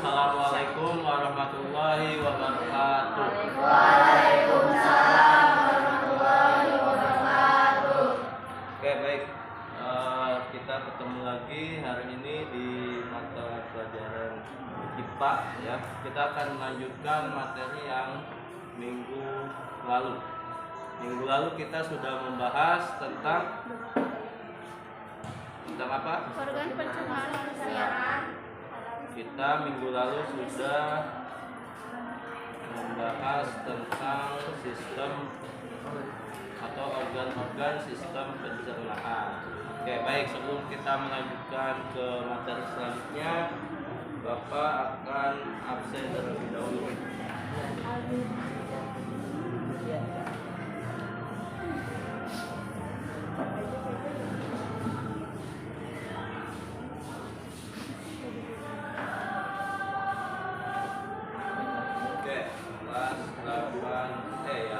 Assalamualaikum warahmatullahi wabarakatuh. Waalaikumsalam warahmatullahi wabarakatuh. Oke, baik. Kita ketemu lagi hari ini di mata pelajaran IPA ya. Kita akan melanjutkan materi yang minggu lalu. Minggu lalu kita sudah membahas tentang apa? Organ pencernaan manusia. Kita minggu lalu sudah membahas tentang sistem atau organ-organ sistem pencernaan. Oke, baik, sebelum kita melanjutkan ke materi selanjutnya, Bapak akan absen terlebih dahulu. Oke, kelas 8E ya.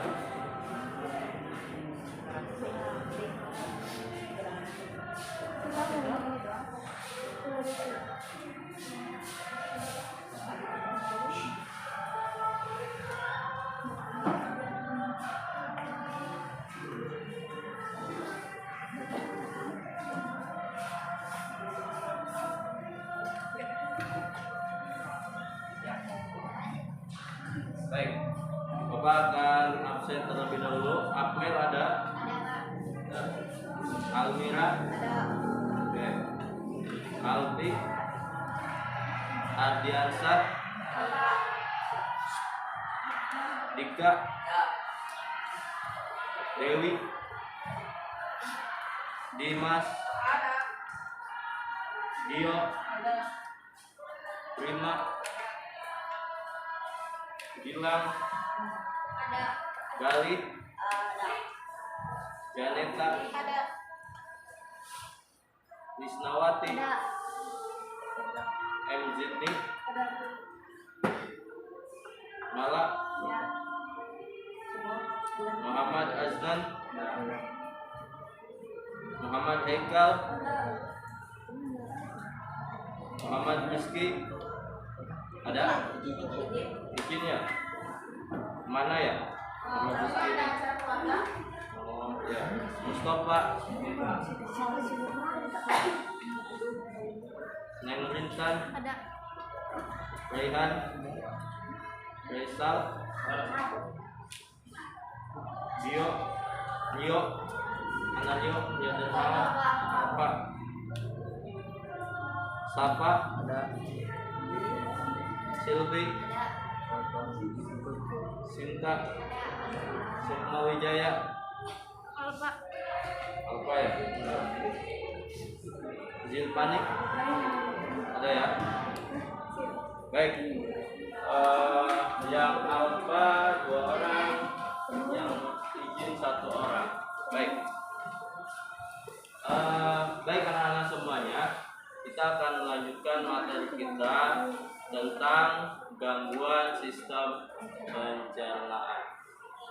Baik, Bapak akan absen terlebih dahulu. Akmel ada? Almira? Oke. Alfi? Ardiansah? Dika? Dewi? Dimas? Dio? Prima? Gilang? Gali? Janeta? Lisnawati? MZD? Mala? Muhammad Aznan? Muhammad Haikal? Muhammad Rizki? Ada? Izinnya? Mana ya? Muhammad Rizki? Oh ya. Mustafa? Neng Rintan? Raihan? Raisal? Rio? Rio? Anario? Rio Dermawan? Apa? Safa? Silvi? Sinta? Sukma Wijaya? Alfa ya? Zilpanik? Ada ya? Baik. Yang Alfa 2 orang, yang izin 1 orang. Baik. Baik anak-anak semuanya, kita akan melanjutkan materi kita tentang gangguan sistem pencernaan.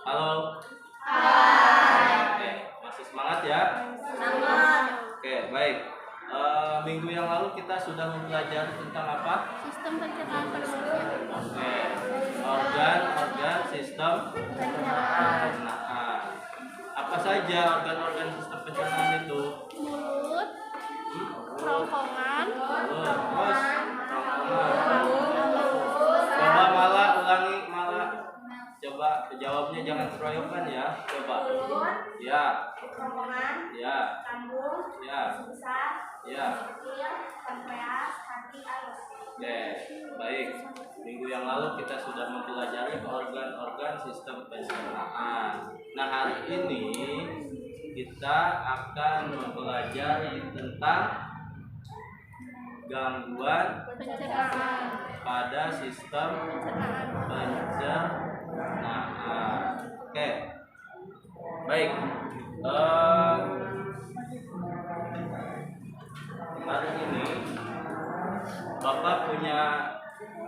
Halo. Hai. Oke, masih semangat ya? Semangat. Oke, baik. Minggu yang lalu kita sudah mempelajari tentang apa? Sistem pencernaan manusia. Oke, organ-organ sistem pencernaan. Apa saja organ-organ sistem pencernaan itu? Mulut, kerongkongan, Terus, coba Mala ulangi, Mala. Coba jawabnya jangan keroyokan ya. Coba. Ya. kerongkongan, Ya. lambung, Ya. besar, Ya. kecil, pankreas, hati, alus. Oke, baik. Minggu yang lalu kita sudah mempelajari organ-organ sistem pencernaan. Nah, hari ini kita akan mempelajari tentang gangguan Pencernaan. pada sistem pencernaan. Oke, baik. Hari ini Bapak punya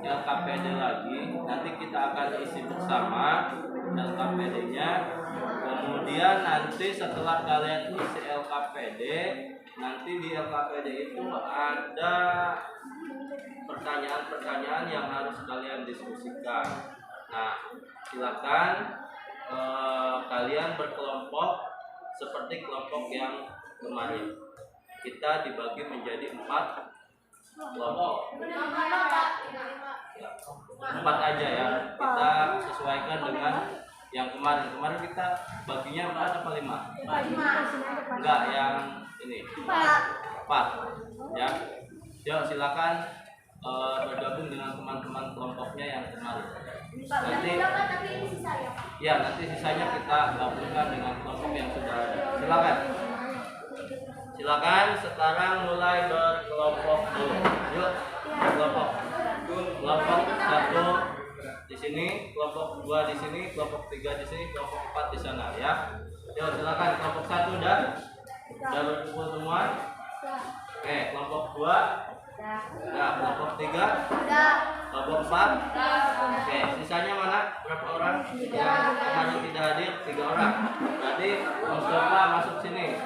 LKPD lagi. Nanti kita akan isi bersama LKPD-nya. Kemudian nanti setelah kalian isi LKPD, nanti di LKPD itu ada pertanyaan-pertanyaan yang harus kalian diskusikan. Nah, silakan kalian berkelompok seperti kelompok yang kemarin. Kita dibagi menjadi 4 kelompok. 4 aja ya. Kita sesuaikan dengan yang kemarin. Kemarin kita baginya 4 apa 5? 5. Enggak, yang ini 4 ya. Yuk silakan bergabung dengan teman-teman kelompoknya yang kemarin. Nanti ya, nanti sisanya kita gabungkan dengan kelompok yang sudah ada. Silakan sekarang mulai berkelompok dulu. Yuk, kelompok 1 di sini, kelompok 2 di sini, kelompok 3 di sini, kelompok 4 di sana ya. Yuk silakan, kelompok 1 udah berkumpul semua. Oke, kelompok 2 udah, kelompok 3 Udah. kelompok 4. Oke, sisanya mana? Berapa orang? Yang kemarin tidak hadir 3 orang. Berarti Mustafa masuk sini.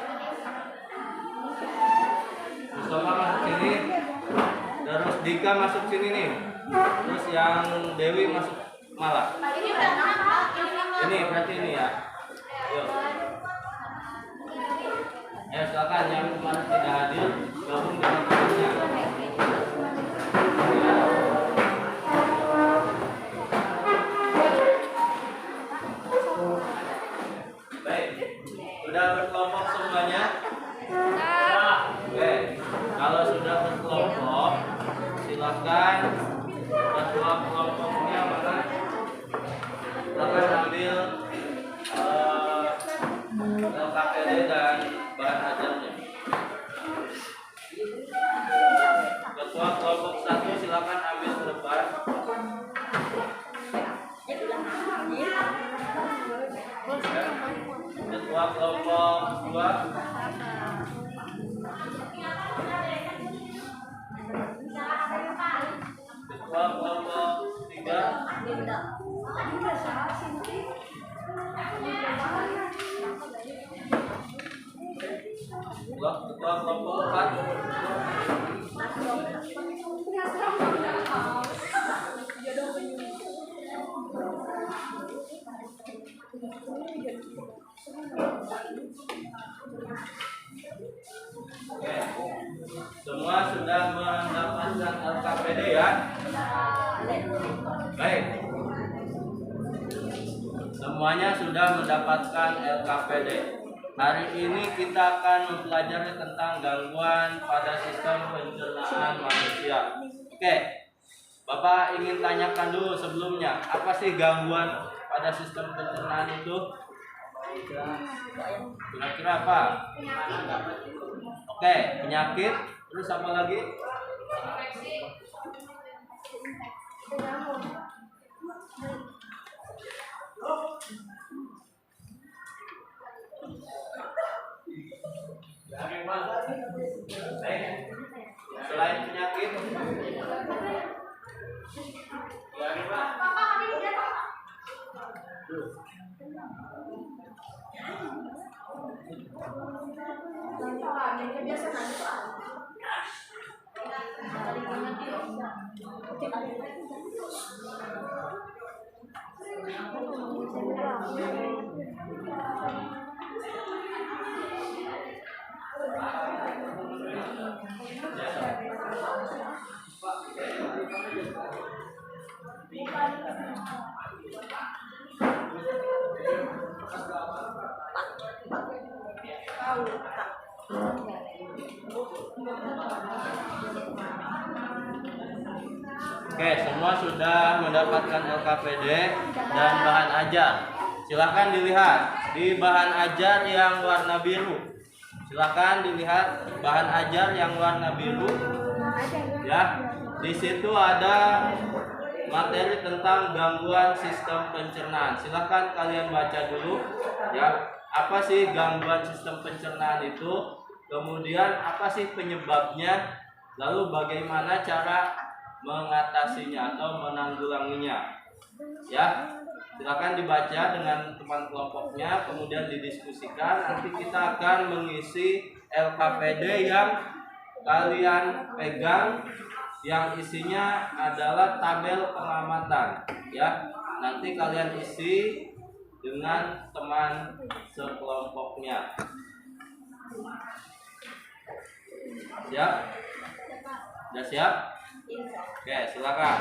Mustafa masuk sini. Terus Dika masuk sini nih. Terus yang Dewi masuk malah. Ini udah 6. Ini berarti ini ya. Yuk. Silakan yang kemarin tidak hadir gabung dengan temannya. Baik, sudah berkelompok semuanya? Oke, kalau sudah berkelompok, silakan ketua kelompoknya mana? Silakan ambil LKPD dan bahan ajarnya. Ketua kelompok 1 silakan ambil ke depan. Ketua kelompok 2. Ketua kelompok 3. Ketua kelompok 4. Oke, semua sudah mendapatkan LKPD ya? Baik, semuanya sudah mendapatkan LKPD. Hari ini kita akan mempelajari tentang gangguan pada sistem pencernaan manusia. Oke, Bapak ingin tanyakan dulu sebelumnya, apa sih gangguan pada sistem pencernaan itu? Kira-kira apa? Oke, penyakit. Terus apa lagi? Selain penyakit, oke, semua sudah mendapatkan LKPD dan bahan ajar. Silahkan dilihat di bahan ajar yang warna biru. Silahkan dilihat bahan ajar yang warna biru. Ya, di situ ada materi tentang gangguan sistem pencernaan. Silahkan kalian baca dulu. Ya, apa sih gangguan sistem pencernaan itu? Kemudian apa sih penyebabnya? Lalu bagaimana cara mengatasinya atau menanggulanginya? Ya, silakan dibaca dengan teman kelompoknya, kemudian didiskusikan. Nanti kita akan mengisi LKPD yang kalian pegang yang isinya adalah tabel pengamatan ya. Nanti kalian isi dengan teman sekelompoknya. Siap? Sudah siap? Oke, silakan.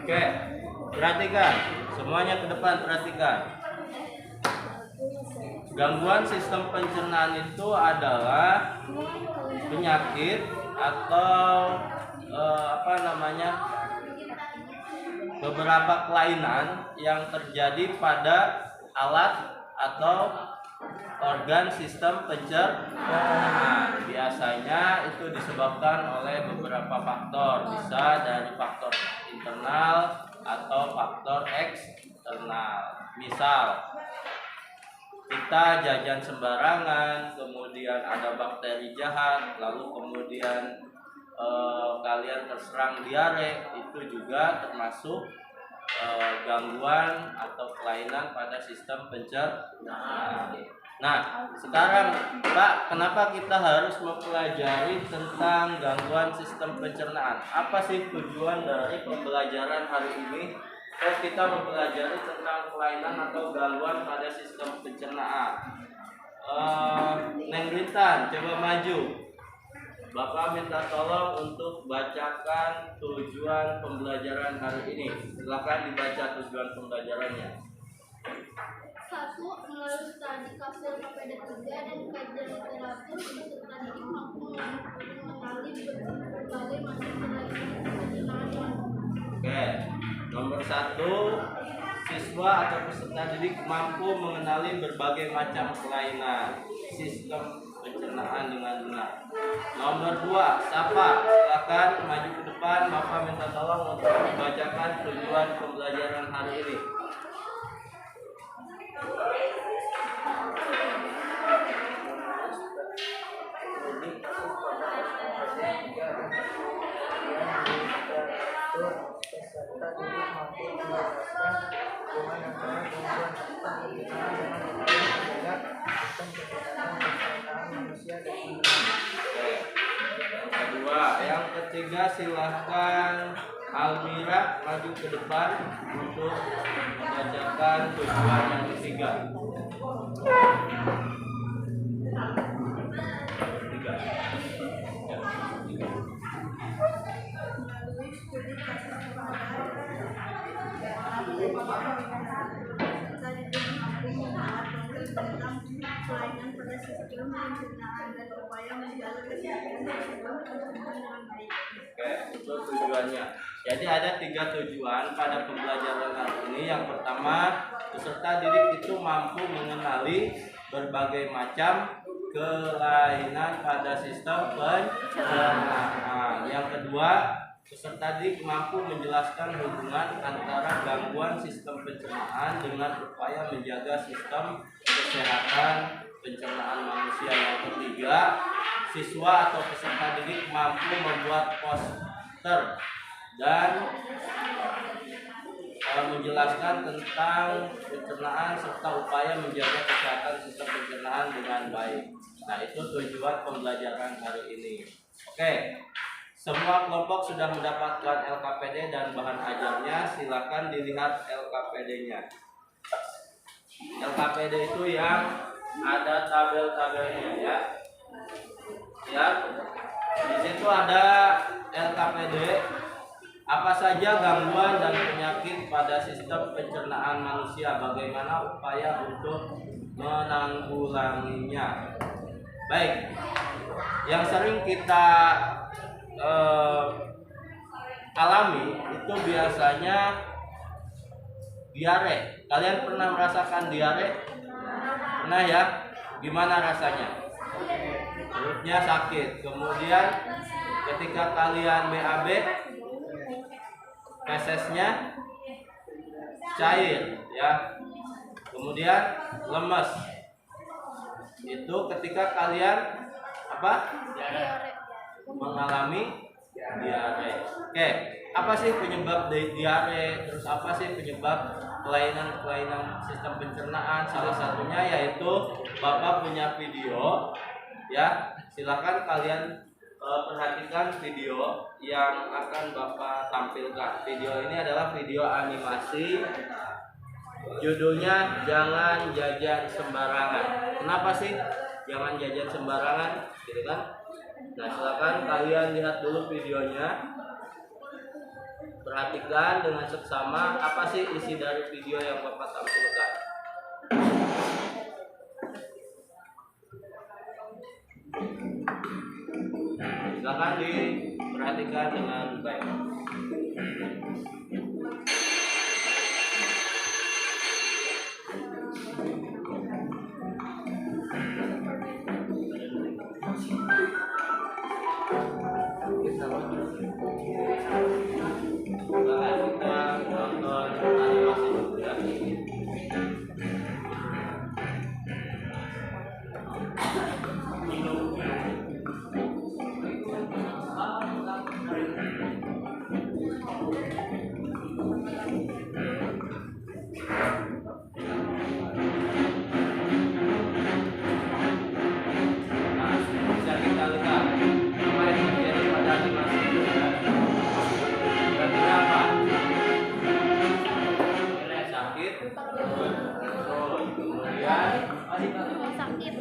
Oke, perhatikan. Semuanya ke depan, perhatikan. Gangguan sistem pencernaan itu adalah penyakit atau beberapa kelainan yang terjadi pada alat atau organ sistem pencernaan. Biasanya itu disebabkan oleh beberapa faktor, bisa dari faktor internal atau faktor eksternal. Misal kita jajan sembarangan, kemudian ada bakteri jahat, lalu kemudian kalian terserang diare, itu juga termasuk gangguan atau kelainan pada sistem pencernaan. Nah, sekarang Pak, kenapa kita harus mempelajari tentang gangguan sistem pencernaan? Apa sih tujuan dari pembelajaran hari ini? Kita mempelajari tentang kelainan atau gangguan pada sistem pencernaan. Neng Rintan, coba maju. Bapak minta tolong untuk bacakan tujuan pembelajaran hari ini. Silakan dibaca tujuan pembelajarannya. 1. Melalui studi kasus LKPD 3 dan kajian literatur, peserta didik mampu mengenali berbagai macam kelainan pencernaan. Oke, nomor 1, siswa atau peserta didik mampu mengenali berbagai macam kelainan sistem pencernaan dengan benar. Nomor 2, Safa, silakan maju ke depan. Bapak minta tolong untuk membacakan tujuan pembelajaran hari ini. Peserta didik mampu menjelaskan bagaimana cara gangguan sistem pencernaan dengan menjaga sistem pencernaan manusia dan binatang. Yang kedua, yang ketiga silahkan Almira maju ke depan untuk membacakan tujuan yang ketiga. Melalui studi kasus tentang kelainan pada sistem pencernaan dan upaya menjaga kesehatan sistem pencernaan dengan baik. Oke, itu tujuannya. Jadi ada 3 tujuan pada pembelajaran hari ini. Yang pertama, peserta didik itu mampu mengenali berbagai macam kelainan pada sistem pencernaan. Yang kedua, peserta didik mampu menjelaskan hubungan antara gangguan sistem pencernaan dengan upaya menjaga sistem kesehatan pencernaan manusia. Yang ketiga, siswa atau peserta didik mampu membuat poster dan menjelaskan tentang pencernaan serta upaya menjaga kesehatan sistem pencernaan dengan baik. Nah, itu tujuan pembelajaran hari ini. Oke, semua kelompok sudah mendapatkan LKPD dan bahan ajarnya. Silakan dilihat LKPD-nya. LKPD itu yang ada tabel-tabelnya ya. Ya, di situ ada LKPD. Apa saja gangguan dan penyakit pada sistem pencernaan manusia, bagaimana upaya untuk menanggulanginya. Baik, yang sering kita alami itu biasanya diare. Kalian pernah merasakan diare? Pernah ya? Gimana rasanya? perutnya sakit. Kemudian ketika kalian BAB, fesesnya cair ya. Kemudian lemes. Itu ketika kalian apa? Mengalami diare. Oke, apa sih penyebab diare? Terus apa sih penyebab kelainan sistem pencernaan? Salah satunya yaitu Bapak punya video ya. Silakan kalian perhatikan video yang akan Bapak tampilkan. Video ini adalah video animasi. Judulnya Jangan Jajan Sembarangan. Kenapa sih jangan jajan sembarangan? Gitu kan? Nah, silakan kalian lihat dulu videonya. Perhatikan dengan seksama apa sih isi dari video yang Bapak tampilkan. Silakan diperhatikan dengan baik. Silakan kita nonton animasi dulu ya. Nah, bisa kita lihat apa yang terjadi pada animasi itu ya. Kira-kira apa? Sakit. Terus kemudian sakit.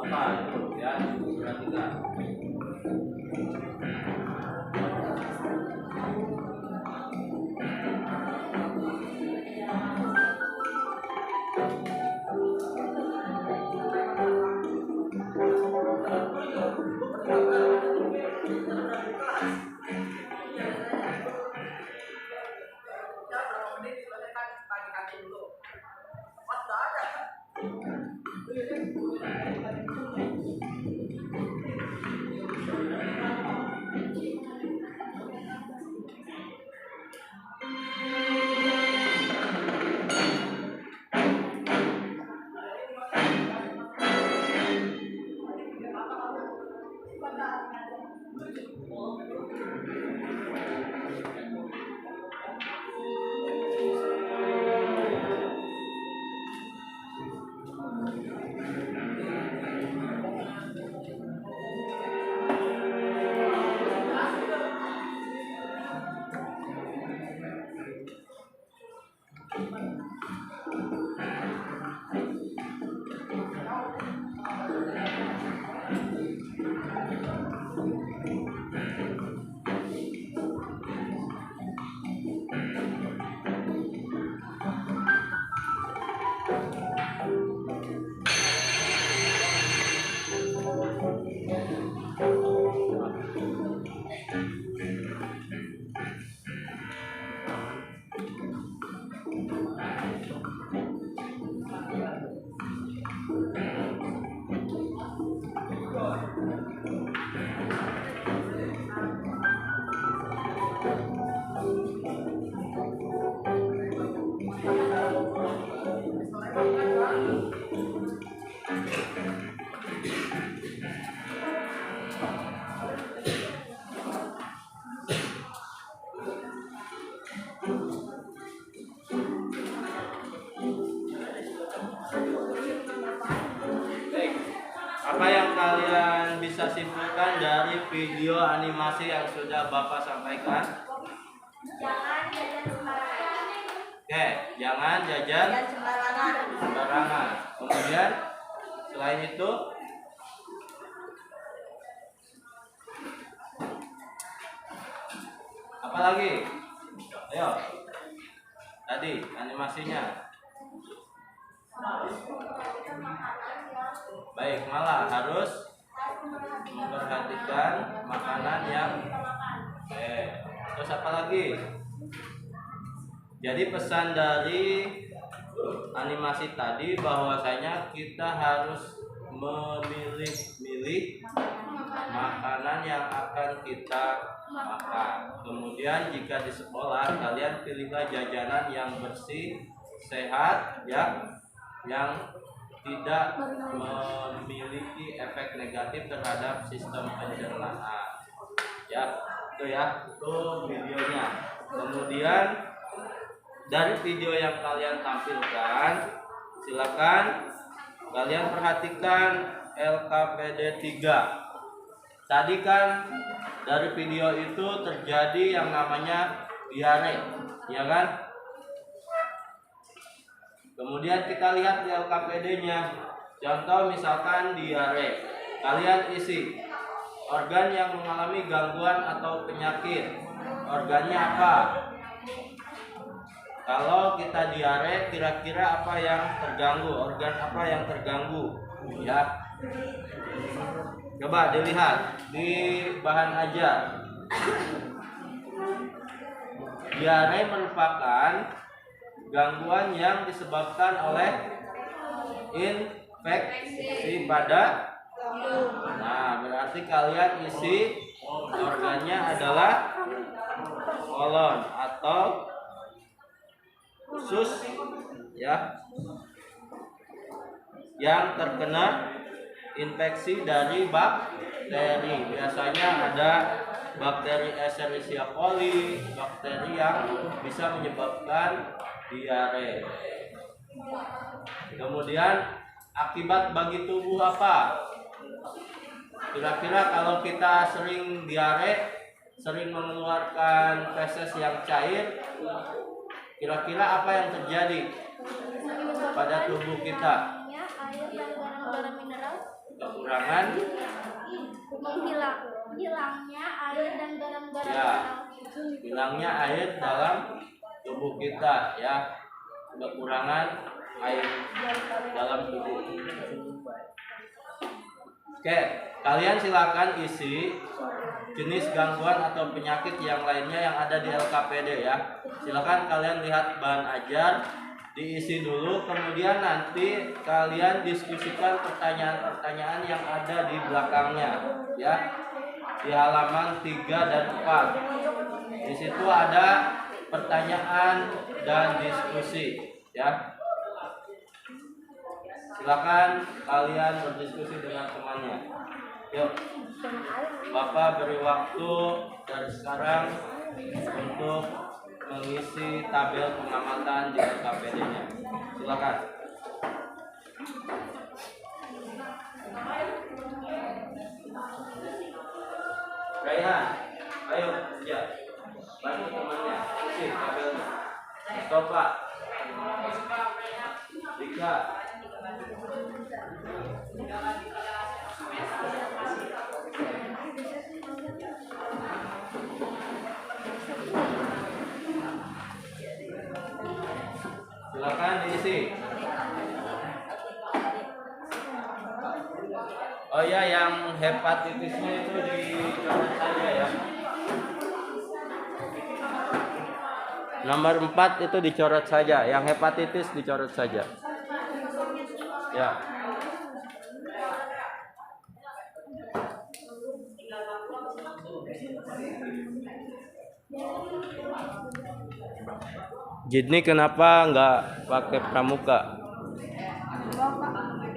apa itu ya, perhatikan. Apa yang kalian bisa simpulkan dari video animasi yang sudah Bapak sampaikan? Jangan jajan sembarangan. Oke, jangan jajan sembarangan. Kemudian selain itu apa lagi? Ayo. Tadi animasinya. Baik, malah harus memperhatikan makanan yang terus apa lagi? Jadi pesan dari animasi tadi bahwasanya kita harus memilih-milih makanan yang akan kita makan. Kemudian jika di sekolah kalian pilihlah jajanan yang bersih, sehat, ya, yang tidak memiliki efek negatif terhadap sistem pencernaan. Ya, itu videonya. Kemudian dari video yang kalian tampilkan, silakan kalian perhatikan LKPD 3. Tadi kan dari video itu terjadi yang namanya diare, ya kan? Kemudian kita lihat di LKPD-nya. Contoh misalkan diare. Kalian isi organ yang mengalami gangguan atau penyakit. Organnya apa? Kalau kita diare, kira-kira apa yang terganggu? Organ apa yang terganggu? Ya. Coba dilihat di bahan ajar. Diare merupakan gangguan yang disebabkan oleh infeksi pada. Nah, berarti kalian isi organnya adalah kolon atau usus, ya, yang terkena infeksi dari bakteri. Biasanya ada bakteri Escherichia coli, bakteri yang bisa menyebabkan diare. Kemudian akibat bagi tubuh apa? Kira-kira kalau kita sering diare, sering mengeluarkan feses yang cair, kira-kira apa yang terjadi pada tubuh kita? Air dan garam-garam mineral. Kekurangan. Hilangnya air dan garam-garam Ya, mineral. hilangnya air dalam tubuh kita, ya, kekurangan air dalam tubuh. Oke, kalian silakan isi jenis gangguan atau penyakit yang lainnya yang ada di LKPD, ya. Silakan kalian lihat bahan ajar, diisi dulu, kemudian nanti kalian diskusikan pertanyaan-pertanyaan yang ada di belakangnya, ya. Di halaman 3 dan 4. Di situ ada pertanyaan dan diskusi, ya. Silakan kalian berdiskusi dengan temannya. Yuk, Bapak beri waktu dari sekarang untuk mengisi tabel pengamatan di LKPD-nya. Silakan. Raihan, ayo kerja. Bantu temannya, isi tabelnya. Mustafa, Dika. Silakan diisi. Oh ya, yang hepatitisnya itu dicoret saja, ya. Nomor 4 itu dicoret saja, yang hepatitis dicoret saja. Ya. Jidni kenapa nggak pakai pramuka?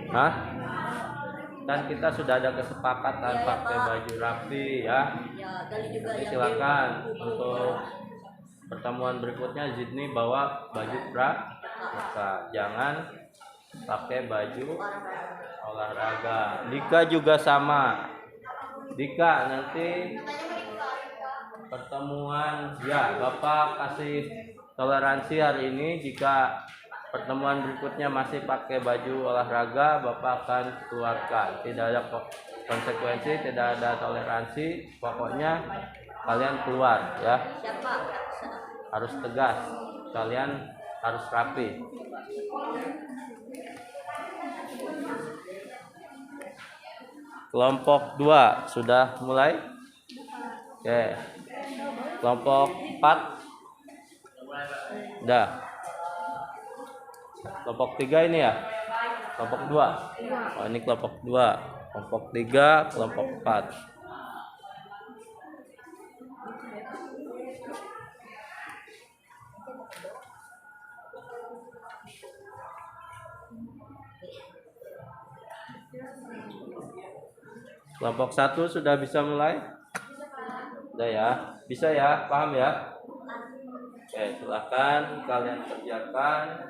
Hah? Dan kita sudah ada kesepakatan pakai baju rapi, ya. Jadi silakan untuk pertemuan berikutnya Jidni bawa baju pramuka, jangan pakai baju olahraga. Dika juga sama. Dika, nanti pertemuan, ya, Bapak kasih toleransi hari ini. Jika pertemuan berikutnya masih pakai baju olahraga, Bapak akan keluarkan. Tidak ada konsekuensi, tidak ada toleransi. Pokoknya kalian keluar, ya. Harus tegas. Kalian harus rapi. Kelompok 2 sudah mulai? Oke. Kelompok 4 udah. Kelompok 3 ini, ya. Kelompok 2. Oh, ini kelompok 2. Kelompok 3, kelompok 4. Kelompok 1 sudah bisa mulai? Sudah ya? Bisa ya? Paham ya? Oke, silahkan kalian kerjakan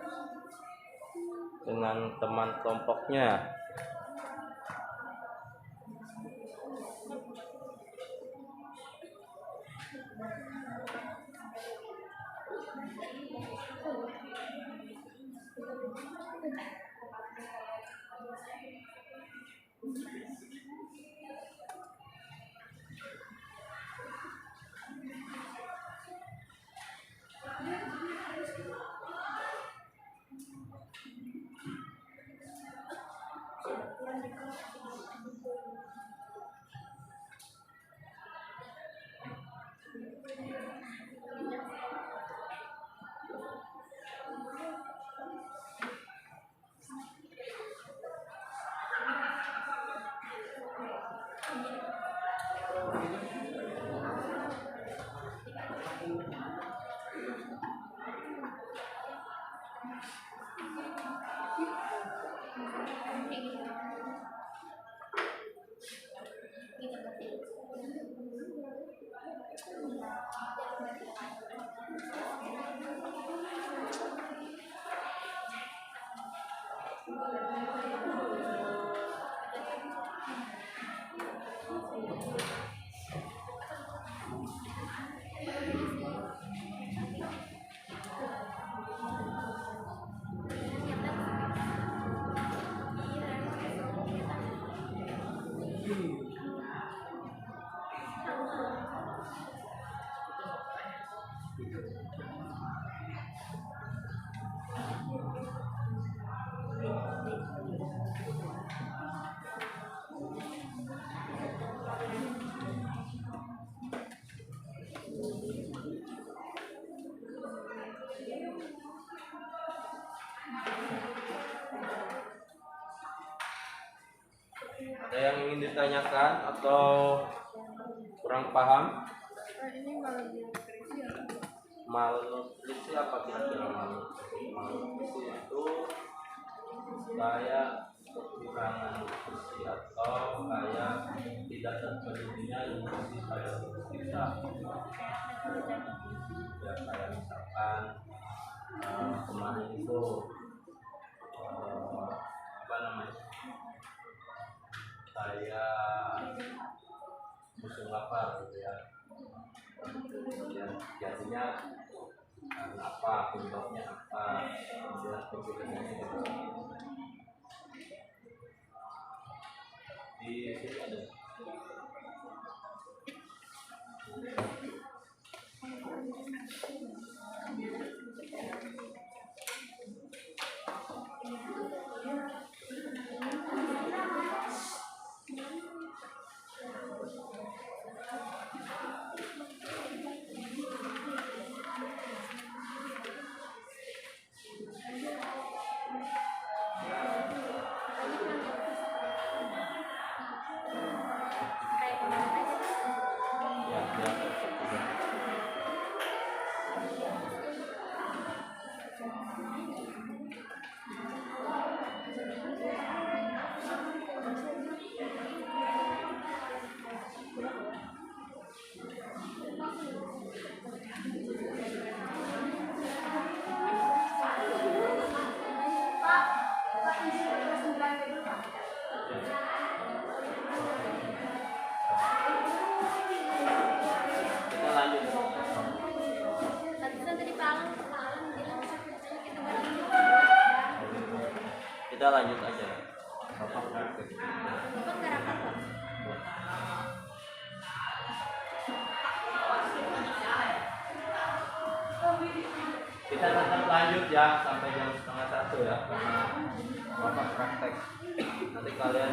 dengan teman kelompoknya. Ada yang ingin ditanyakan atau kurang paham? Ini malnutrisi ya? Malnutrisi apa kira-kira malnutrisi? Malnutrisi itu kayak kekurangan nutrisi atau kayak tidak terpenuhinya nutrisi pada tubuh kita. Ya kayak misalkan kemarin itu apa namanya? Saya musim lapar gitu ya. Kemudian jadinya karena apa, penyebabnya apa, kemudian penjelasannya gitu. Di sini ada. Kita lanjut aja. Bapak praktek. Bapak nggak rapat, Pak? Kita tetap lanjut ya sampai jam 12:30 ya, karena Bapak praktek. Nanti kalian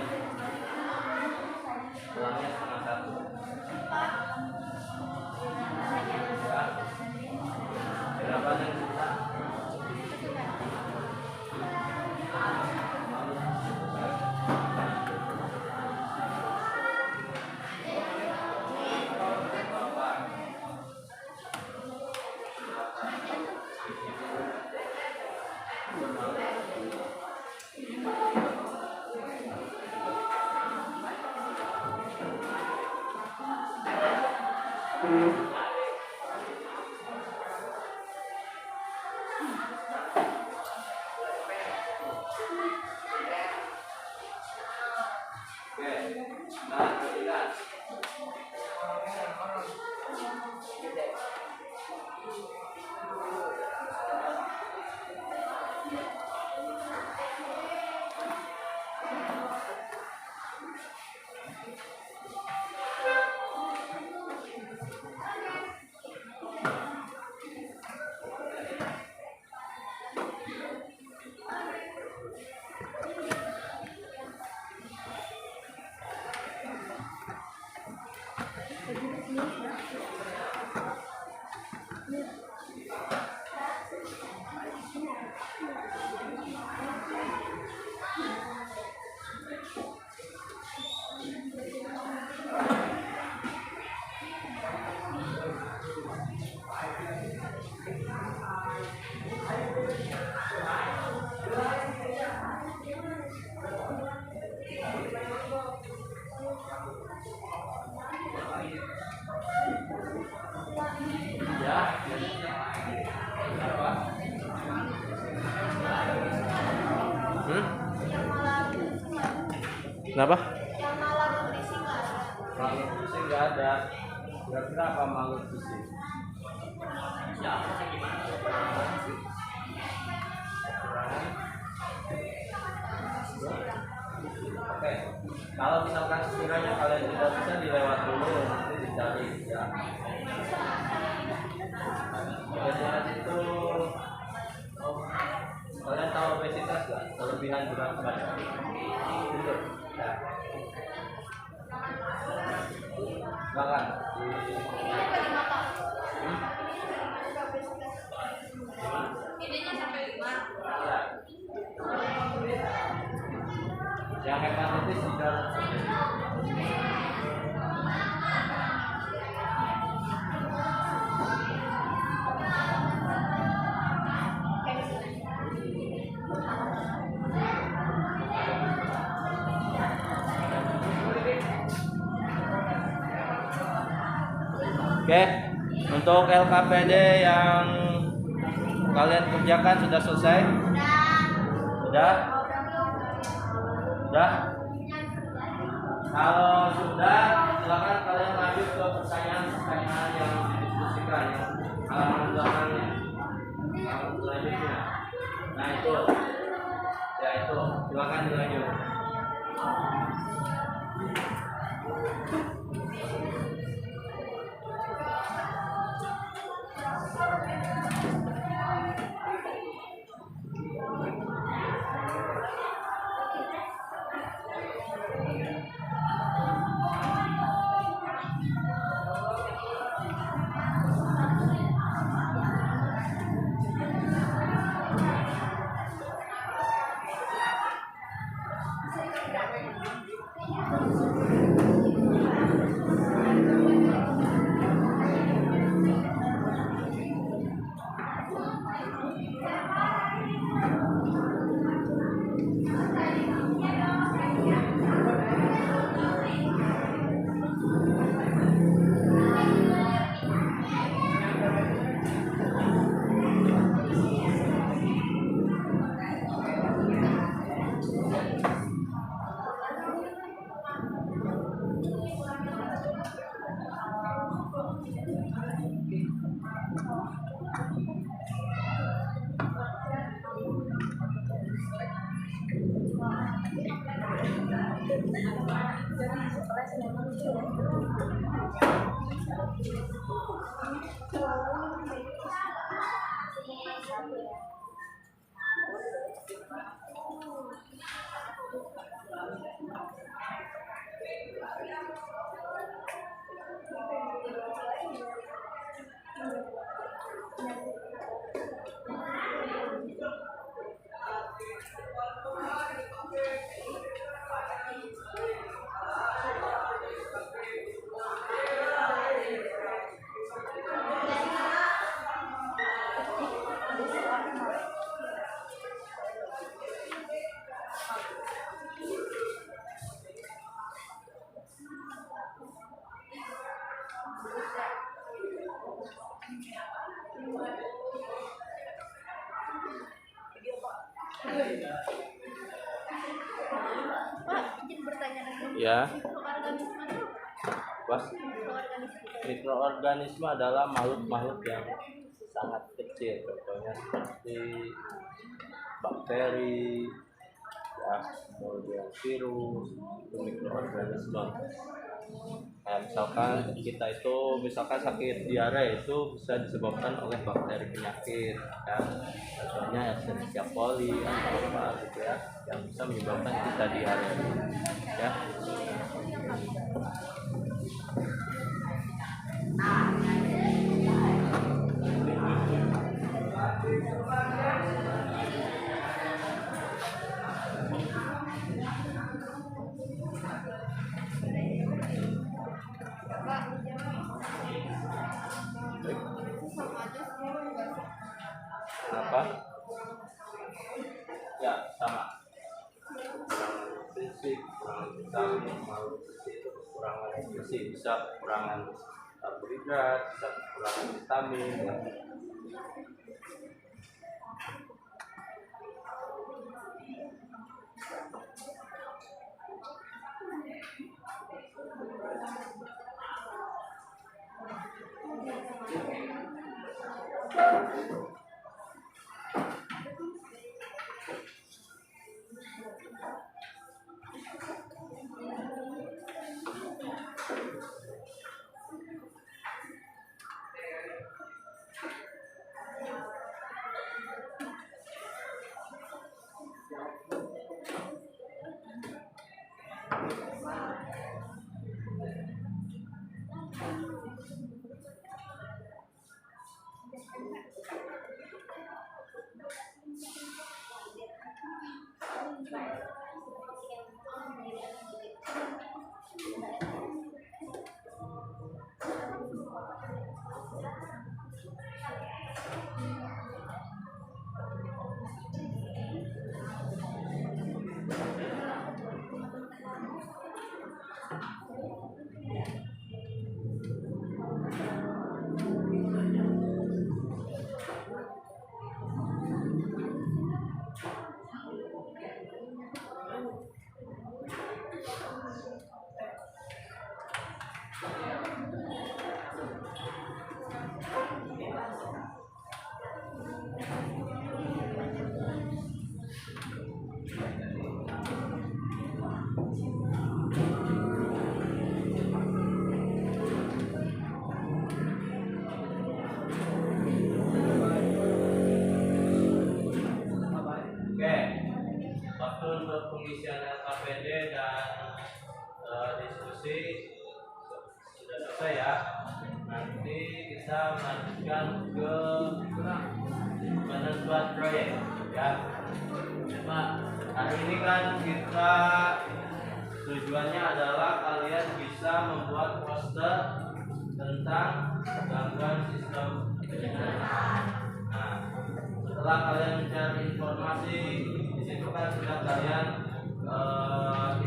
pulangnya 12:30. Ya. Berapa yang kita? Kenapa? Yang malah nutrisi nggak ada. Malah nutrisi nggak ada. Kira-kira apa malah nutrisi? Oke, kalau misalkan sekiranya kalian tidak bisa dilewat dulu, nanti dicari ya. Obesitas itu, kalian tahu obesitas nggak? Kelebihan berat badan. Itu. Ya. Bahkan Idenya sampai 5. ya. Yang hepatitis sudah Oke, untuk LKPD yang kalian kerjakan sudah selesai? Sudah? Sudah? Kalau sudah, silakan kalian lanjut ke pertanyaan-pertanyaan yang didiskusikan yang halaman belakangnya. Halaman selanjutnya. Nah itu, ya itu, silakan dilanjut. Ya, Mikroorganisme itu Bos. mikroorganisme. Mikroorganisme adalah makhluk-makhluk yang sangat kecil, contohnya seperti bakteri, ya, kemudian virus, itu mikroorganisme. Nah, misalkan kita itu sakit diare itu bisa disebabkan oleh bakteri penyakit, ya. Contohnya Escherichia coli atau apa gitu ya, yang bisa menyebabkan kita diare, ya. Apa? Ya, sama. Kekurangan fisik, kekurangan vitamin, makhluk itu kekurangan nutrisi, bisa kekurangan karbohidrat, bisa kekurangan vitamin, ya. Oke, waktu untuk pengisian LKPD dan diskusi sudah selesai ya. Nanti kita melanjutkan ke penentuan proyek ya. Cuma hari ini kan kita tujuannya adalah kalian bisa membuat poster tentang gangguan sistem pencernaan. Nah, setelah kalian mencari informasi di situ kan sudah kalian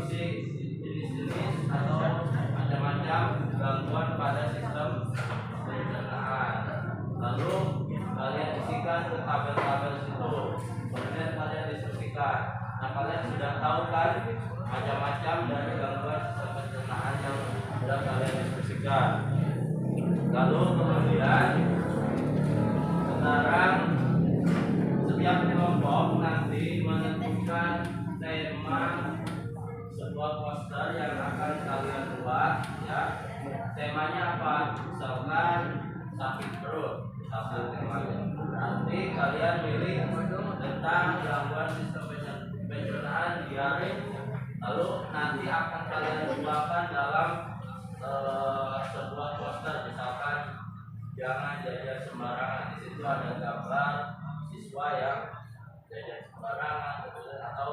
isi jenis-jenis atau macam-macam gangguan pada sistem pencernaan. Lalu kalian isikan ke tabel-tabel situ, kemudian kalian diskusikan. Nah, kalian sudah tahu kan macam-macam dari gangguan sistem pencernaan yang sudah kalian diskusikan. Lalu kemudian sekarang setiap kelompok nanti menentukan tema sebuah poster yang akan kalian buat ya. Temanya apa? Misalkan sakit perut, misalkan temanya. Nanti kalian pilih tentang gangguan sistem pencernaan diare. Lalu nanti akan kalian tuangkan dalam sebuah poster, misalkan jangan jajan sembarangan. Di situ ada gambar siswa yang jajan sembarangan, atau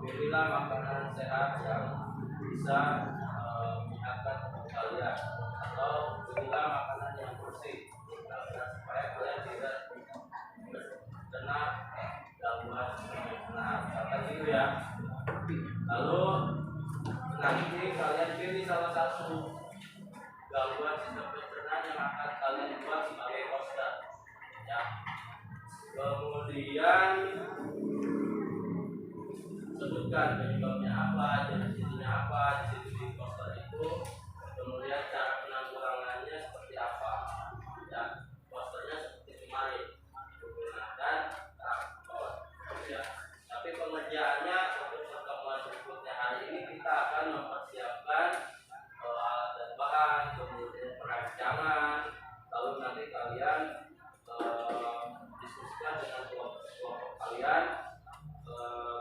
pilihlah makanan sehat yang bisa menyehatkan tubuh kalian, atau pilihlah makanan yang bersih supaya kalian tidak terkena gangguan pencernaan, misalkan gitu ya. Lalu nanti kalian pilih salah satu gangguan sistem pencernaan yang akan kalian buat sebagai poster ya. Kemudian sebutkan penyebabnya apa, jenis-jenisnya apa, di situ Kemudian cara penanggulangannya seperti apa? Ya, posternya seperti kemarin menggunakan traktor. Ya, tapi pengerjaannya untuk pertemuan berikutnya hari ini kita akan mempersiapkan alat dan bahan, kemudian perancangan, lalu nanti kalian diskusikan dengan kelompok kalian,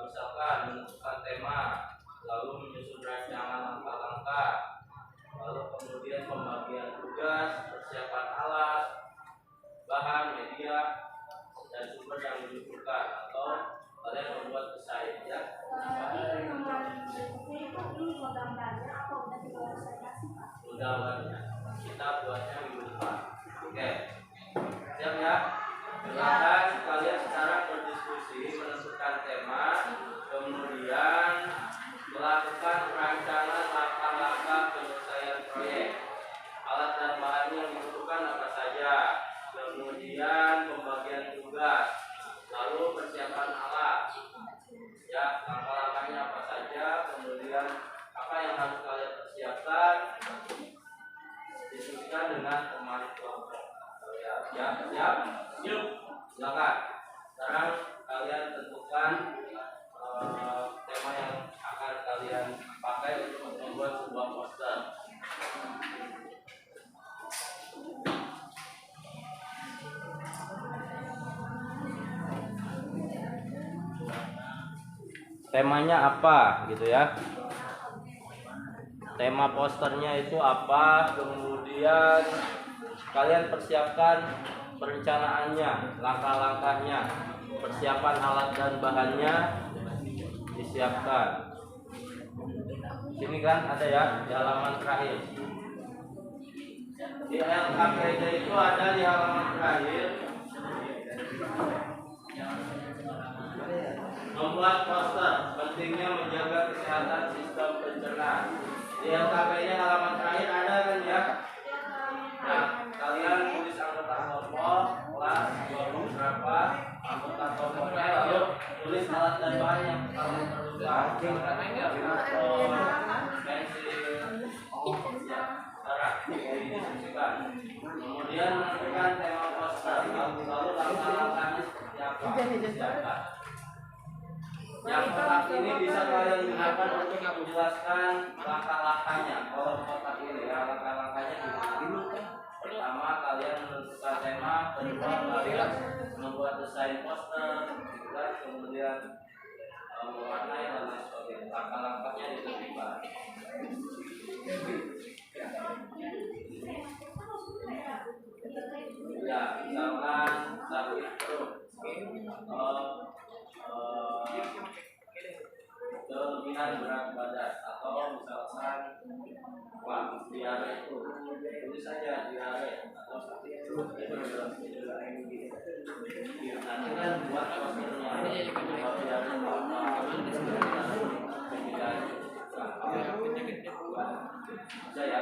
misalkan menentukan tema, lalu menyusun rancangan langkah-langkah, lalu kemudian pembagian tugas, persiapan alat, bahan, media, dan sumber yang dibutuhkan, atau kalian membuat desain ya. Undangannya kita buatnya minggu depan. Oke, siap ya? Silakan kalian sekarang berdiskusi, menentukan tema, kemudian melakukan perancangan langkah-langkah penyelesaian proyek, alat dan bahan yang dibutuhkan apa saja, kemudian pembagian tugas, lalu persiapan alat, ya langkah-langkahnya apa saja, kemudian apa yang harus kalian persiapkan, diskusikan dengan teman kelompok. Siap. Silakan. Sekarang kalian tentukan tema yang akan kalian pakai untuk membuat sebuah poster. Temanya apa gitu ya? Tema posternya itu apa? Kemudian kalian persiapkan perencanaannya, langkah-langkahnya, persiapan alat dan bahannya disiapkan. Sini kan ada ya di halaman terakhir. Di LKPD itu ada di halaman terakhir. Membuat poster, pentingnya menjaga kesehatan sistem pencernaan. Di LKP-nya halaman terakhir ada kan ya? Nah, kalian tulis anggota kelompok, kelas, kelompok berapa, anggota kelompoknya, lalu tulis alat dan bahan yang kamu perlukan. Pensil, darah, didiskusikan. Kemudian menentukan tema poster, lalu langkah-langkahnya seperti apa? Disiapkan. Yang kotak ini bisa kalian gunakan untuk menjelaskan langkah-langkahnya. Kalau kotak ini ya langkah-langkahnya dulu. Pertama kalian menentukan tema, kedua kalian membuat desain poster, kemudian mewarnai dan lain sebagainya. Langkah-langkahnya ditentukan. Ya, misalkan sakit perut, kelebihan berat badan, atau misalkan diare itu tulis saja diare atau sakit perut itu nanti kan buat posternya kalau diare bisa ya.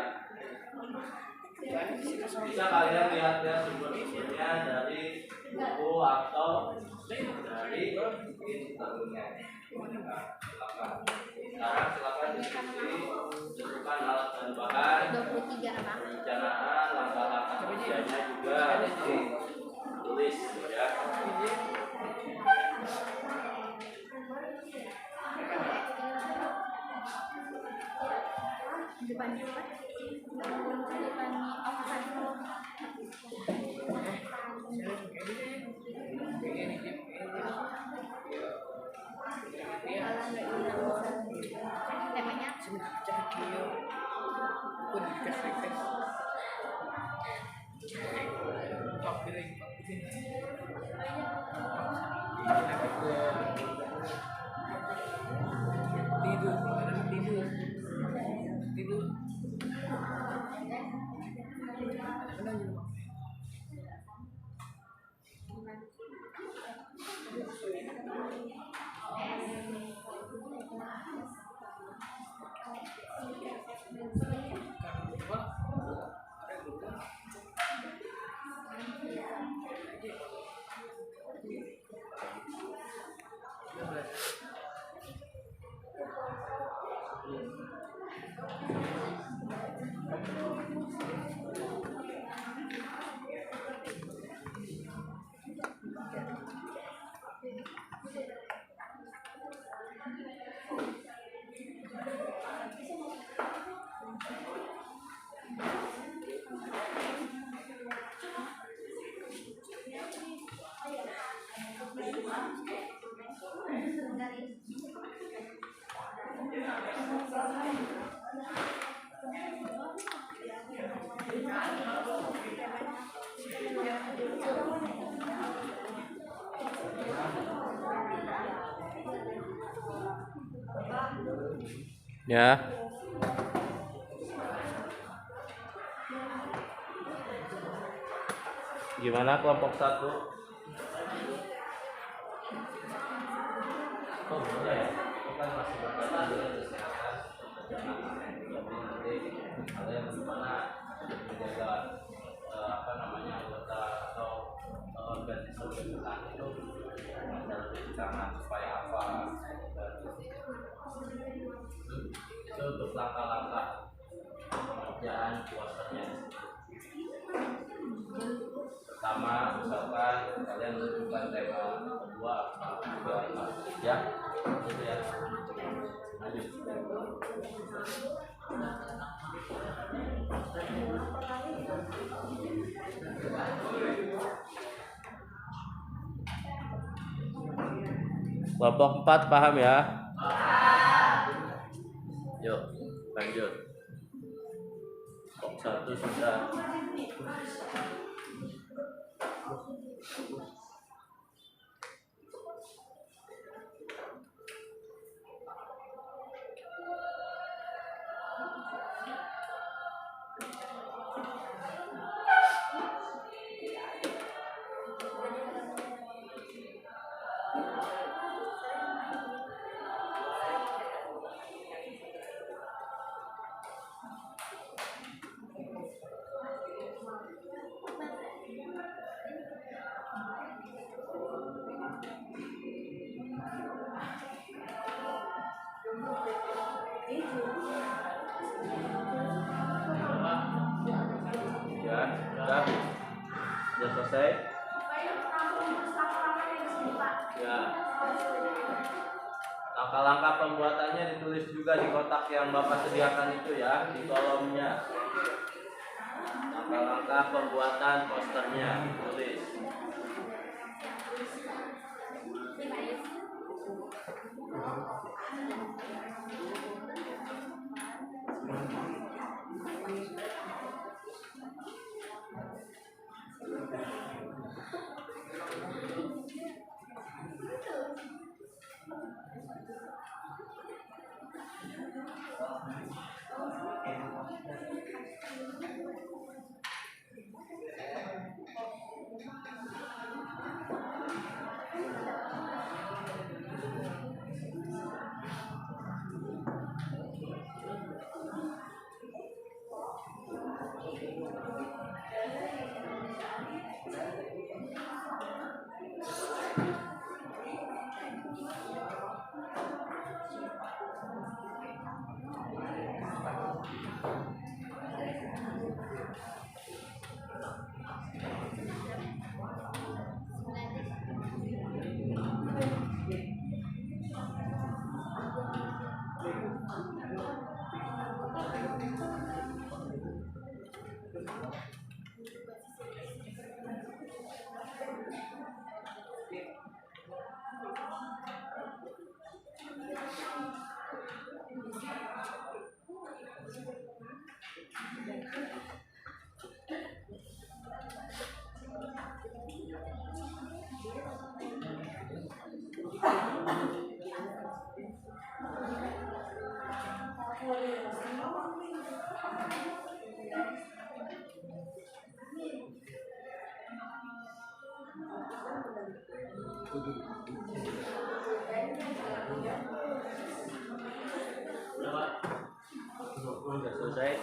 Bisa kalian lihat-lihat sumber-sumbernya dari buku atau dari internet. Silakan. Sekarang silakan diskusi, tentukan alat dan bahan, perencanaan, langkah-langkah kerjanya juga ditulis ya. Ya. Gimana kelompok 1? Oh, boleh ya. Itu kan masih berkaitan dengan kesehatan. Jadi nanti kalian gimana menjaga anggota atau organisasi kesehatan itu lebih sangat supaya apa? Itu untuk langkah-langkah pengerjaan puasanya. Pertama, misalkan kalian menentukan tema kedua apa, ya, gitu ya. Lanjut. Kelompok 4 paham ya? Yuk, lanjut. Kelompok 1 sudah. Ya, sudah selesai. Ya. Langkah-langkah pembuatannya ditulis juga di kotak yang Bapak sediakan itu ya, di kolomnya. Langkah-langkah pembuatan posternya ditulis. Sudah selesai.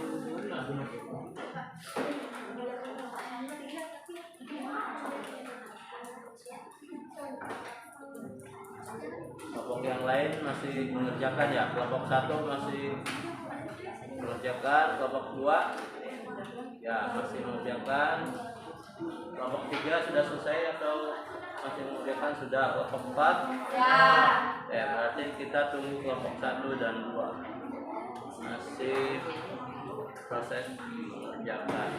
Kelompok yang lain masih mengerjakan ya. Kelompok 1 masih mengerjakan, kelompok 2 ya masih mengerjakan, kelompok 3 sudah selesai atau masih mengerjakan? Sudah. Kelompok 4 ya berarti kita tunggu kelompok 1 dan 2 masih proses mengerjakan.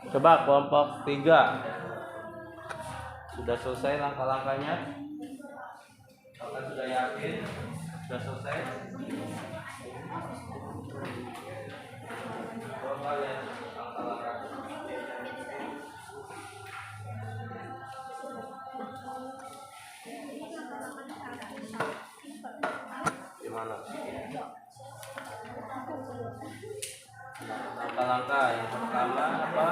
Coba kelompok 3 Sudah selesai langkah-langkahnya? Apakah sudah yakin? Sudah selesai? Coba lihat langkah-langkah. Gimana? Langkah-langkah yang pertama apa?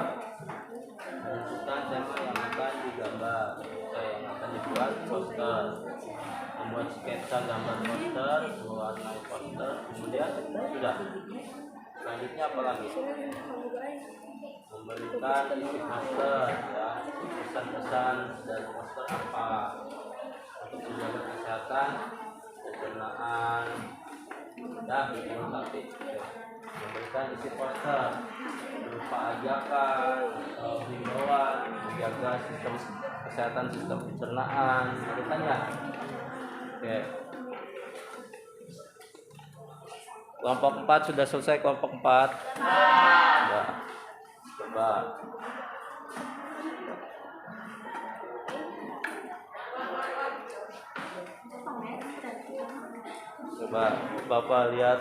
Menentukan tema yang akan digambar, yang akan dibuat poster. Membuat sketsa gambar poster, mewarnai poster, kemudian sudah. Selanjutnya apa lagi? Memberikan isi poster, ya, pesan-pesan dari poster apa untuk menjaga kesehatan, pencernaan, dan melengkapi. Memberikan isi poster berupa ajakan, himbauan, menjaga sistem kesehatan, sistem pencernaan, ya. Oke. Kelompok 4 sudah selesai. Kelompok 4 sudah. Coba Bapak lihat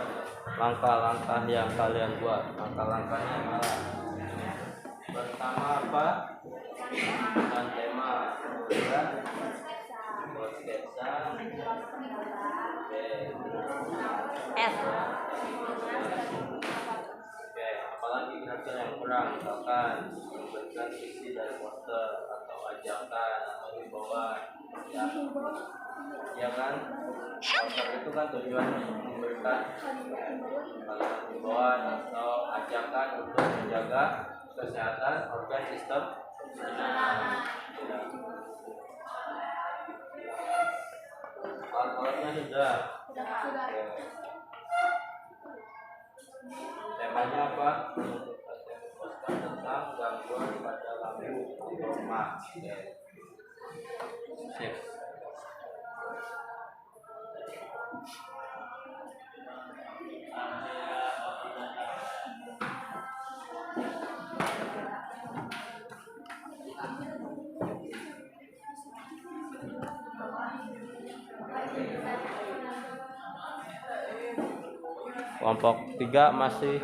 langkah-langkah yang kalian buat. Langkah-langkahnya adalah pertama apa? Bukan tema, bukan buat sketsa. Oke, apalagi kira-kira yang kurang? Misalkan memberikan isi dari poster atau ajakan atau himbauan, ya kan? Poster itu kan tujuannya untuk memberikan kalimat himbauan atau ajakan untuk menjaga kesehatan organ sistem pencernaan. Alat-alatnya sudah. Temanya apa? Poster tentang gangguan pada lambung normal. Sip. Kelompok 3 masih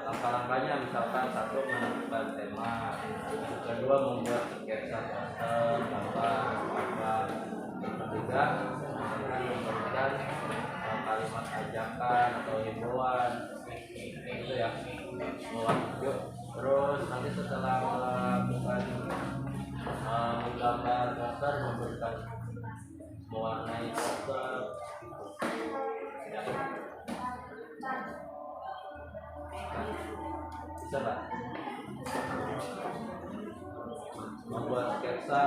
langkah-langkahnya misalkan satu menentukan tema, kedua membuat sketsa poster, gambar, ketiga memberikan kalimat ajakan atau himbauan, itu ya. Terus nanti setelah melakukan menggambar poster, memberikan mewarnai poster, bisa Pak? Membuat sketsa,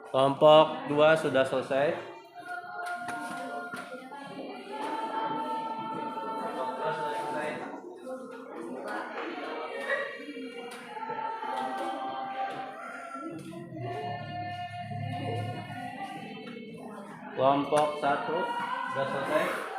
Kelompok 2 sudah selesai. Kelompok 2 sudah selesai. Kelompok 1 sudah selesai.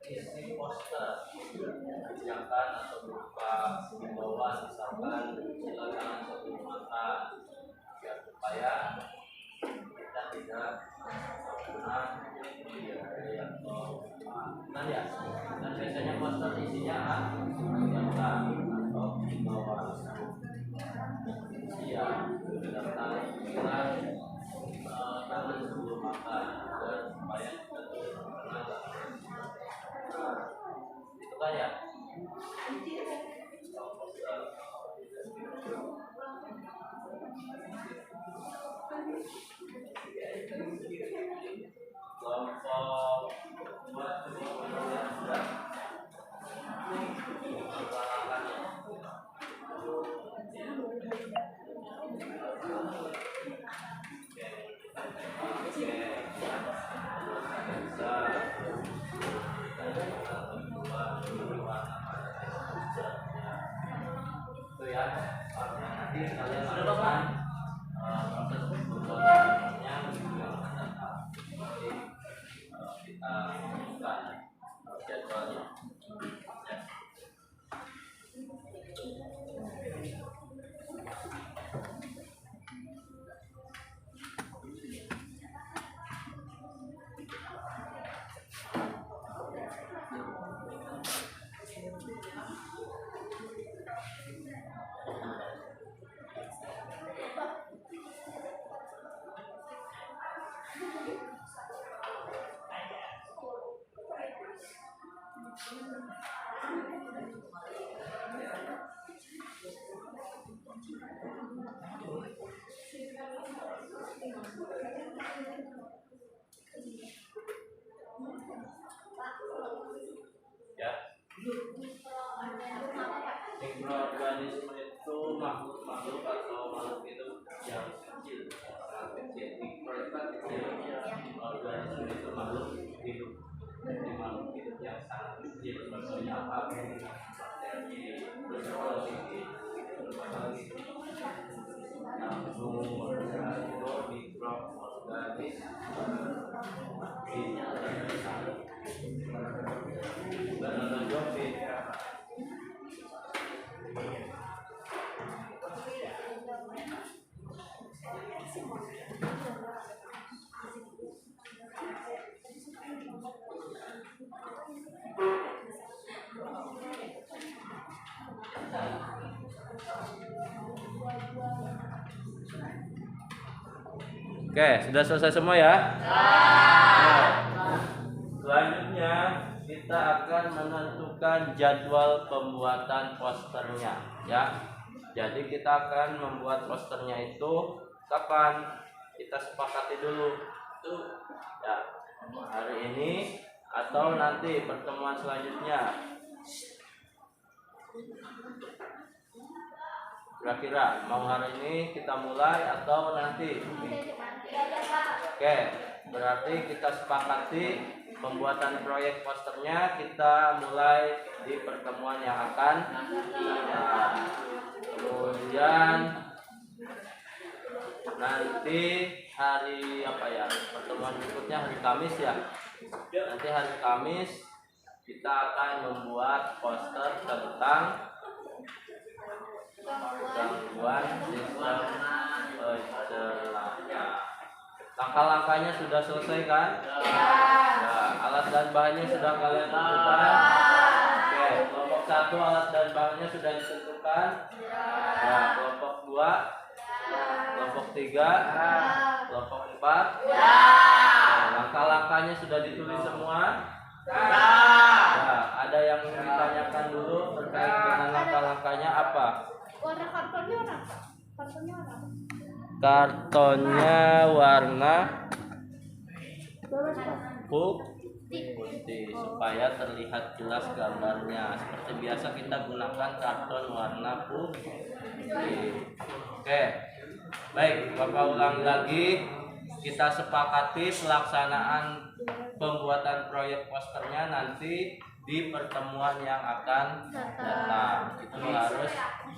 Isi poster kebijakan atau berupa himbauan, misalkan silakan sebelum makan, ya, supaya kita tidak pernah atau nah ya, dan biasanya poster isinya kebijakan atau himbauan, ya, tentang istilah tangan sebelum makan, dan supaya kita tidak pernah itu kan ya. Kelompok buat itu ya, nanti kalian lakukan proses pembuatannya kita lakukan jadwalnya. Ya, mikroorganisme itu makhluk atau makhluk hidup yang kecil, sangat kecil. Mikro itu kan kecil, organisme itu makhluk hidup. Jadi makhluk hidup yang sangat kecil. Contohnya apa? Bakteri, berbagai langsung itu mikroorganisme. Oke, sudah selesai semua ya? Nah, selanjutnya kita akan menentukan jadwal pembuatan posternya, ya. Jadi kita akan membuat posternya itu kapan? Kita sepakati dulu. Ya, hari ini atau nanti pertemuan selanjutnya. Kira-kira mau hari ini kita mulai atau nanti? Oke, berarti kita sepakati pembuatan proyek posternya kita mulai di pertemuan yang akan datang. Kemudian nanti hari apa ya? Pertemuan berikutnya hari Kamis ya. Nanti hari Kamis kita akan membuat poster tentang gangguan sistem pencernaan. Langkah-langkahnya sudah selesai kan? Ya, alat dan bahannya sudah kalian tentukan. Oke, kelompok 1 alat dan bahannya sudah ditentukan. Ya, kelompok 2, kelompok 3, kelompok 4. Nah, langkah-langkahnya sudah ditulis semua. Ya, ada yang ditanyakan dulu terkait dengan langkah-langkahnya apa? kartonnya warna putih supaya terlihat jelas gambarnya. Seperti biasa kita gunakan karton warna putih. Oke, baik, Bapak ulang lagi. Kita sepakati pelaksanaan pembuatan proyek posternya nanti di pertemuan yang akan datang. Itu harus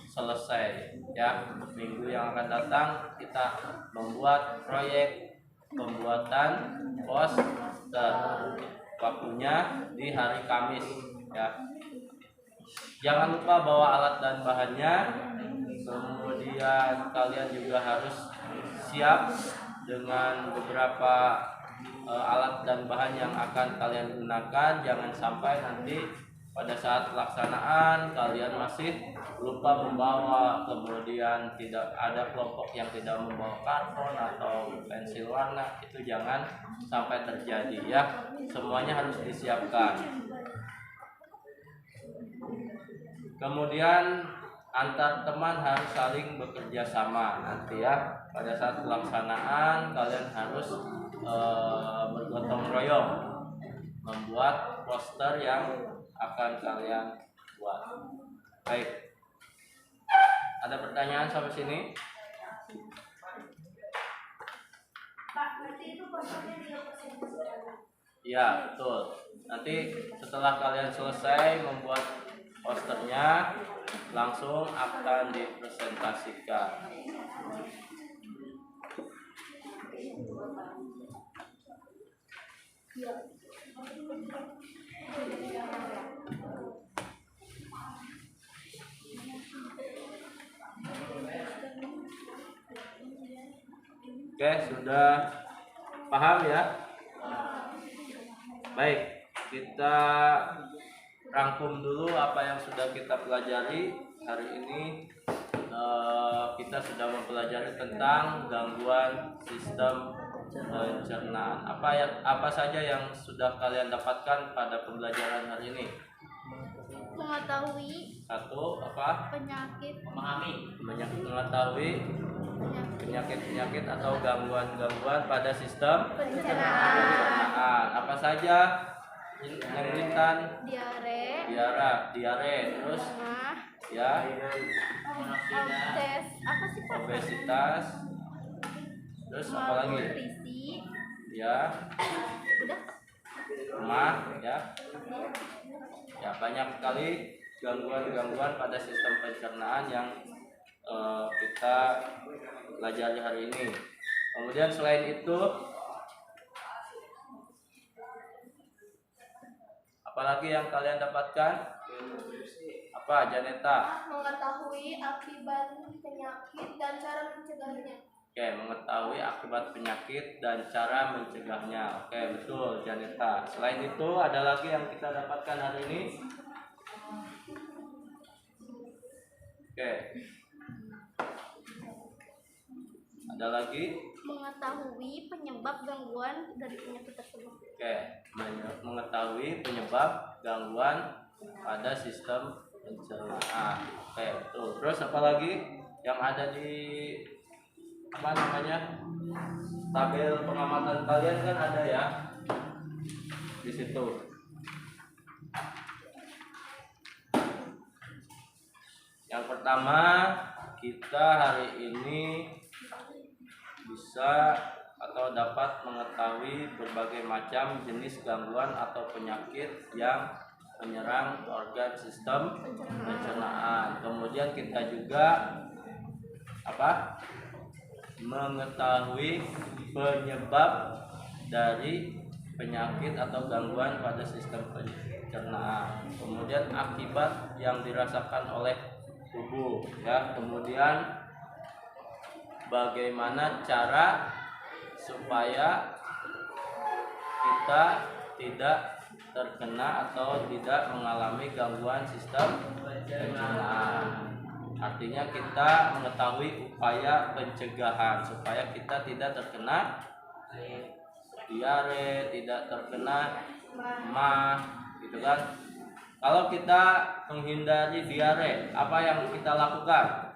selesai ya. Minggu yang akan datang kita membuat proyek pembuatan poster. Waktunya di hari Kamis ya. Jangan lupa bawa alat dan bahannya. Kemudian kalian juga harus siap dengan beberapa alat dan bahan yang akan kalian gunakan. Jangan sampai nanti pada saat pelaksanaan kalian masih lupa membawa, kemudian tidak ada kelompok yang tidak membawa karton atau pensil warna. Itu jangan sampai terjadi ya. Semuanya harus disiapkan. Kemudian antar teman harus saling bekerja sama nanti ya. Pada saat pelaksanaan kalian harus bergotong royong membuat poster yang akan kalian buat. Baik. Ada pertanyaan sampai sini? Pak, berarti itu posternya dipresentasikan? Ya, betul. Nanti setelah kalian selesai membuat posternya, langsung akan dipresentasikan. Oke, sudah paham ya? Baik, kita rangkum dulu apa yang sudah kita pelajari hari ini. Kita sudah mempelajari tentang gangguan sistem pencernaan. Apa saja yang sudah kalian dapatkan pada pembelajaran hari ini? Mengetahui Satu, apa? penyakit Mengetahui penyakit atau gangguan-gangguan pada sistem pencernaan. Apa saja yang Lintan? Diare, terus mah ya, apa sih Pak? obesitas, terus apa lagi? Malnutrisi. Ya, Udah. lemah, ya banyak sekali gangguan-gangguan pada sistem pencernaan yang kita pelajari hari ini. Kemudian selain itu, apalagi yang kalian dapatkan? Apa, Janeta? Mengetahui akibat penyakit dan cara mencegahnya. Oke, mengetahui akibat penyakit dan cara mencegahnya. Oke, betul, Janeta. Selain itu, ada lagi yang kita dapatkan hari ini? Oke. Ada lagi? Mengetahui penyebab gangguan dari penyakit tersebut. Oke, mengetahui penyebab gangguan pada sistem pencernaan. Oke, betul. Terus apa lagi yang ada di tabel pengamatan kalian kan ada ya di situ. Yang pertama, kita hari ini bisa atau dapat mengetahui berbagai macam jenis gangguan atau penyakit yang menyerang organ sistem pencernaan. Kemudian kita juga mengetahui penyebab dari penyakit atau gangguan pada sistem pencernaan. Kemudian akibat yang dirasakan oleh tubuh ya. Kemudian bagaimana cara supaya kita tidak terkena atau tidak mengalami gangguan sistem pencernaan. Artinya kita mengetahui upaya pencegahan supaya kita tidak terkena diare, tidak terkena mah, gitu kan. Kalau kita menghindari diare, apa yang kita lakukan?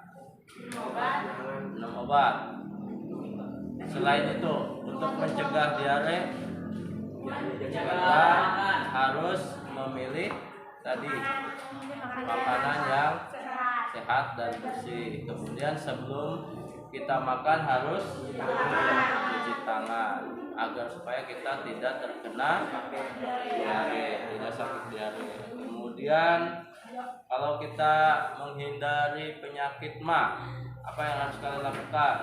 Minum obat. Selain itu, untuk mencegah diare, kita harus memilih tadi makanan yang sehat dan bersih. Kemudian sebelum kita makan harus cuci tangan agar supaya kita tidak terkena diare, tidak sakit diare. Kemudian kalau kita menghindari penyakit mah, apa yang harus kalian lakukan?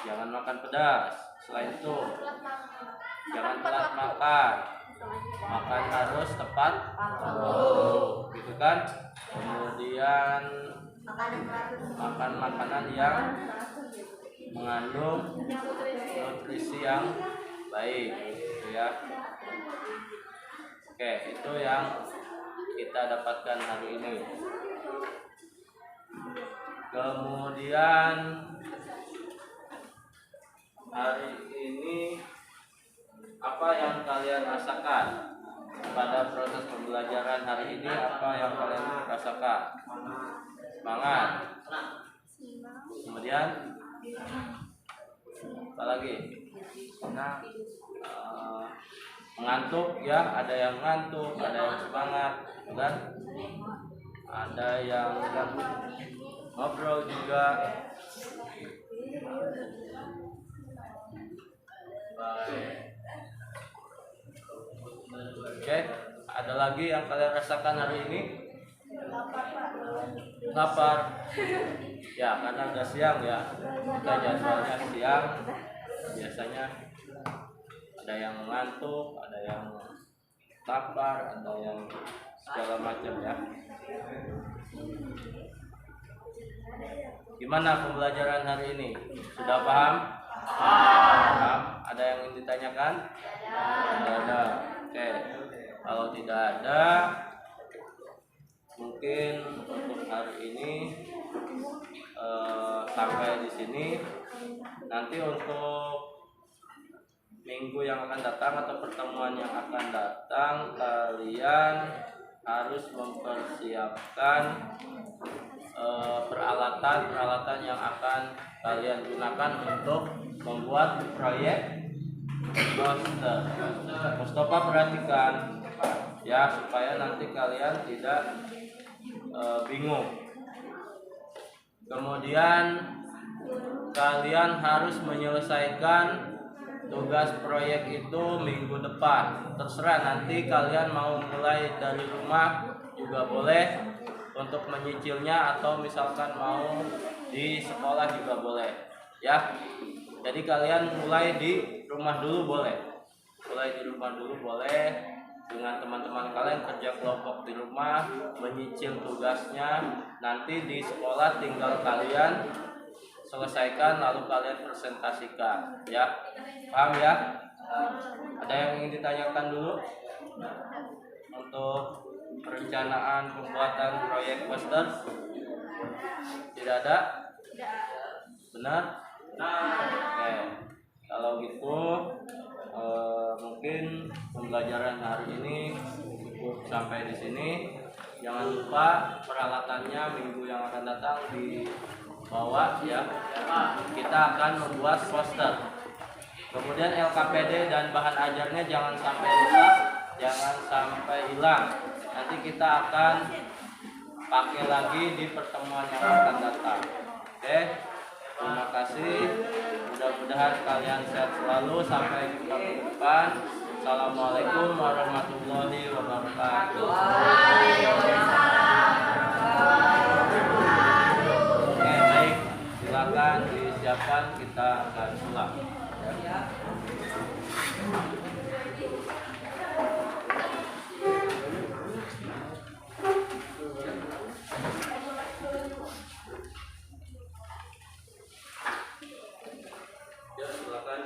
Jangan makan pedas. Selain itu, jangan telat makan. Makan harus tepat waktu, gitu kan? Kemudian makan makanan yang mengandung nutrisi yang baik, gitu ya. Oke, itu yang kita dapatkan hari ini. Kemudian hari ini apa yang kalian rasakan pada proses pembelajaran hari ini? Apa yang kalian rasakan? Semangat. Kemudian apa lagi? Mengantuk ya, ada yang ngantuk, ada yang semangat, kan? Ada yang ngobrol juga. Baik. Oke, ada lagi yang kalian rasakan hari ini? Lapar. Ya, karena udah siang ya. Kita jadwalnya siang. Biasanya ada yang ngantuk, ada yang lapar, ada yang segala macam ya. Gimana pembelajaran hari ini? Sudah paham? Paham? Ada yang ingin ditanyakan? Tidak ada. Oke. Kalau tidak ada, mungkin untuk hari ini sampai di sini. Nanti untuk minggu yang akan datang atau pertemuan yang akan datang, kalian harus mempersiapkan peralatan yang akan kalian gunakan untuk membuat proyek poster. Mustafa perhatikan ya, supaya nanti kalian tidak bingung. Kemudian kalian harus menyelesaikan tugas proyek itu minggu depan. Terserah, nanti kalian mau mulai dari rumah juga boleh untuk menyicilnya, atau misalkan mau di sekolah juga boleh ya. Jadi kalian mulai di rumah dulu boleh. Mulai di rumah dulu boleh dengan teman-teman kalian, kerja kelompok di rumah, menyicil tugasnya. Nanti di sekolah tinggal kalian selesaikan lalu kalian presentasikan ya. Paham ya? Ada yang ingin ditanyakan dulu untuk perencanaan pembuatan proyek poster? Tidak ada? Benar? Oke. Kalau gitu mungkin pembelajaran hari ini cukup sampai di sini. Jangan lupa peralatannya minggu yang akan datang dibawa ya. Kita akan membuat poster. Kemudian LKPD dan bahan ajarnya jangan sampai rusak, jangan sampai hilang. Nanti kita akan pakai lagi di pertemuan yang akan datang. Oke, terima kasih. Mudah-mudahan kalian sehat selalu. Sampai jumpa minggu depan. Assalamualaikum warahmatullahi wabarakatuh. Oke, baik. Silakan disiapkan, kita akan pulang. Ya, silakan.